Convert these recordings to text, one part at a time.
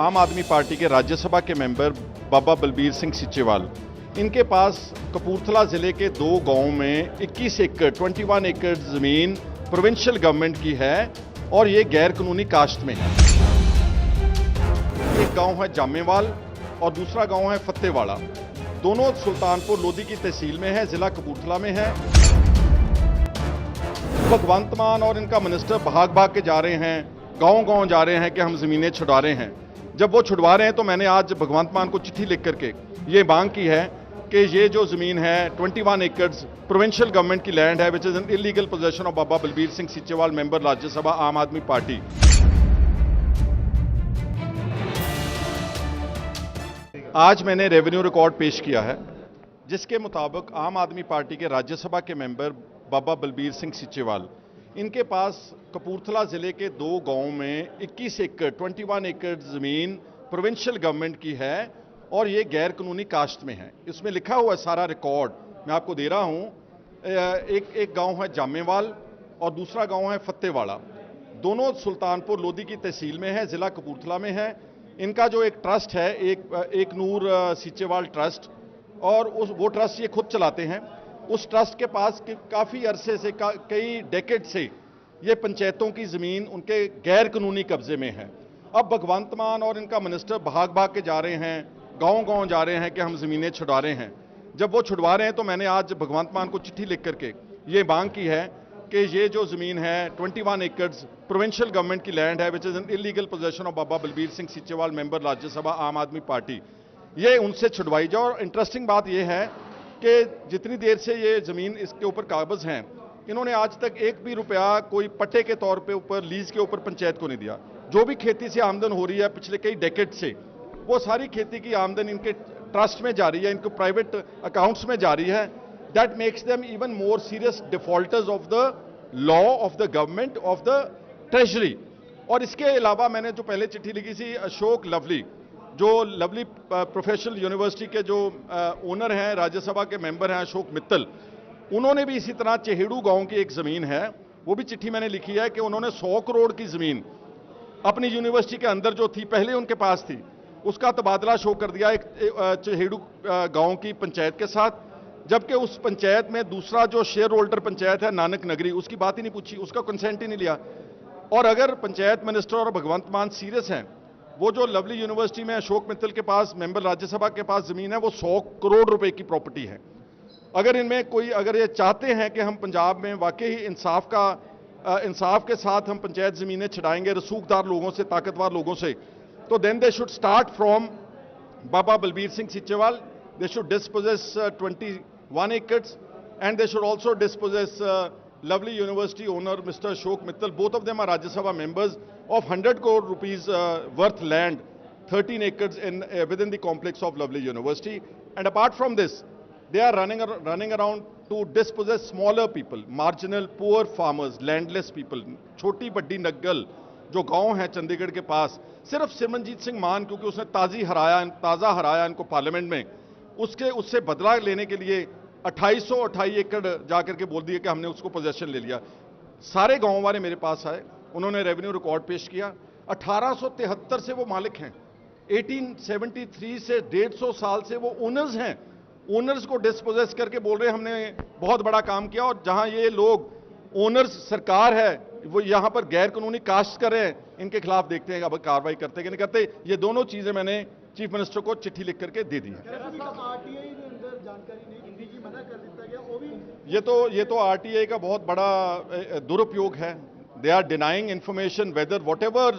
आम आदमी पार्टी के राज्यसभा के मेंबर बाबा बलबीर सिंह सीचेवाल, इनके पास कपूरथला ज़िले के 2 गांवों में 21 एकड़ 21 एकड़ ज़मीन प्रोविंशियल गवर्नमेंट की है और ये गैर कानूनी काश्त में है। एक गांव है जामेवाल और दूसरा गांव है फतेवाड़ा। दोनों सुल्तानपुर लोधी की तहसील में है, ज़िला कपूरथला में है। भगवंत मान और इनका मिनिस्टर भाग भाग के जा रहे हैं, गांव-गांव जा रहे हैं कि हम ज़मीनें छुड़वा रहे हैं। जब वो छुड़वा रहे हैं तो मैंने आज भगवंत मान को चिट्ठी लिख करके ये मांग की है कि ये जो ज़मीन है 21 एकड़्स प्रोविंशियल गवर्नमेंट की लैंड है, which is an illegal possession of Baba Balbir Singh Seechewal, member Rajya Sabha आम आदमी पार्टी। आज मैंने रेवेन्यू रिकॉर्ड पेश किया है जिसके मुताबिक आम आदमी पार्टी के राज्यसभा के मेंबर बाबा बलबीर सिंह सीचेवाल, इनके पास कपूरथला ज़िले के 2 गांवों में 21 एकड़ 21 एकड़ ज़मीन प्रोविंशियल गवर्नमेंट की है और ये गैर कानूनी काश्त में है। इसमें लिखा हुआ है सारा रिकॉर्ड, मैं आपको दे रहा हूँ। एक गांव है जामेवाल और दूसरा गांव है फतेवाड़ा। दोनों सुल्तानपुर लोधी की तहसील में है, ज़िला कपूरथला में है। इनका जो एक ट्रस्ट है, एक नूर सीचेवाल ट्रस्ट, और वो ट्रस्ट ये खुद चलाते हैं। उस ट्रस्ट के पास काफ़ी अरसे से कई डेकेड से ये पंचायतों की ज़मीन उनके गैर कानूनी कब्जे में है। अब भगवंत मान और इनका मिनिस्टर भाग भाग के जा रहे हैं, गांव-गांव जा रहे हैं कि हम ज़मीनें छुड़वा रहे हैं। जब वो छुड़वा रहे हैं तो मैंने आज भगवंत मान को चिट्ठी लिख करके ये मांग की है कि ये जो ज़मीन है 21 एकड़्स प्रोविंशियल गवर्नमेंट की लैंड है, which is an illegal possession of Baba Balbir Singh Seechewal, member Rajya Sabha आम आदमी पार्टी, ये उनसे छुड़वाई जाए। और इंटरेस्टिंग बात यह है कि जितनी देर से ये ज़मीन इसके ऊपर कागज़ हैं, इन्होंने आज तक एक भी रुपया कोई पट्टे के तौर पे ऊपर लीज के ऊपर पंचायत को नहीं दिया। जो भी खेती से आमदन हो रही है पिछले कई डेकेड से, वो सारी खेती की आमदन इनके ट्रस्ट में जा रही है, इनके प्राइवेट अकाउंट्स में जा रही है। That makes them even more serious defaulters of the law of the government of the treasury. और इसके अलावा मैंने जो पहले चिट्ठी लिखी थी अशोक लवली, जो लवली प्रोफेशनल यूनिवर्सिटी के जो ओनर हैं, राज्यसभा के मेंबर हैं अशोक मित्तल, उन्होंने भी इसी तरह चेहेड़ू गांव की एक ज़मीन है, वो भी चिट्ठी मैंने लिखी है कि उन्होंने 100 करोड़ की ज़मीन अपनी यूनिवर्सिटी के अंदर जो थी पहले उनके पास थी, उसका तबादला शो कर दिया एक चेहेड़ू गांव की पंचायत के साथ। जबकि उस पंचायत में दूसरा जो शेयर होल्डर पंचायत है नानक नगरी, उसकी बात ही नहीं पूछी, उसका कंसेंट ही नहीं लिया। और अगर पंचायत मिनिस्टर और भगवंत मान सीरियस हैं, वो जो लवली यूनिवर्सिटी में अशोक मित्तल के पास मेंबर राज्यसभा के पास ज़मीन है, वो 100 करोड़ रुपए की प्रॉपर्टी है। अगर ये चाहते हैं कि हम पंजाब में वाकई ही इंसाफ के साथ हम पंचायत ज़मीनें छुड़ाएंगे रसूखदार लोगों से, ताकतवर लोगों से, तो then they should start from Baba Balbir Singh Seechewal. They should dispossess 21 acres, and they should also dispossess lovely university owner Mr. Ashok Mittal. Both of them are Rajya Sabha members of 100 crore rupees worth land, 13 acres within the complex of lovely university. And apart from this, they are running around to dispossess smaller people, marginal, poor farmers, landless people. छोटी बड्डी नग्गल जो गांव है चंडीगढ़ के पास, सिर्फ सिमरनजीत सिंह मान क्योंकि उसने ताज़ा हराया इनको पार्लियामेंट में, उससे बदला लेने के लिए 2828 एकड़ जाकर के बोल दिया कि हमने उसको पोजेशन ले लिया। सारे गांव वाले मेरे पास आए, उन्होंने रेवेन्यू रिकॉर्ड पेश किया। 1873 से वो मालिक हैं, 1873 से 150 साल से वो ओनर्स हैं। ओनर्स को डिस्पोजेस करके बोल रहे हैं हमने बहुत बड़ा काम किया। और जहां ये लोग ओनर्स सरकार है, वो यहां पर गैर कानूनी काश्त कर रहे हैं, इनके खिलाफ देखते हैं अब कार्रवाई करते कि नहीं करते। ये दोनों चीजें मैंने चीफ मिनिस्टर को चिट्ठी लिख करके दे दी है। ये तो आरटीआई का बहुत बड़ा दुरुपयोग है। They are denying information whether whatever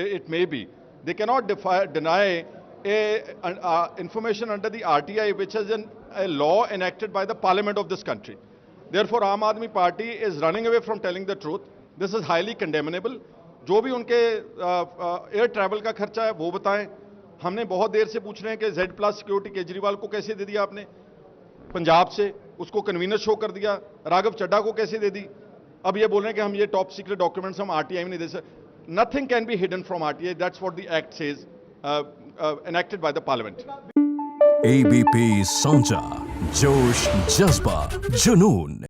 it may be, they can not deny information under the RTI which is a law enacted by the parliament of this country. Therefore, Aam Aadmi Party is running away from telling the truth. This is highly condemnable. जो भी उनके air travel का खर्चा है वो बताएं। हमने बहुत देर से पूछ रहे हैं कि Z+ सिक्योरिटी केजरीवाल को कैसे दे दिया आपने पंजाब से, उसको कन्वीनर शो कर दिया, राघव चड्ढा को कैसे दे दी। अब ये बोल रहे हैं कि हम ये टॉप सीक्रेट डॉक्यूमेंट्स हम आरटीआई में नहीं दे सकते। Nothing can be hidden from RTI, that's what the act says, enacted by the parliament. ABP Sonja, जोश जज्बा जुनून।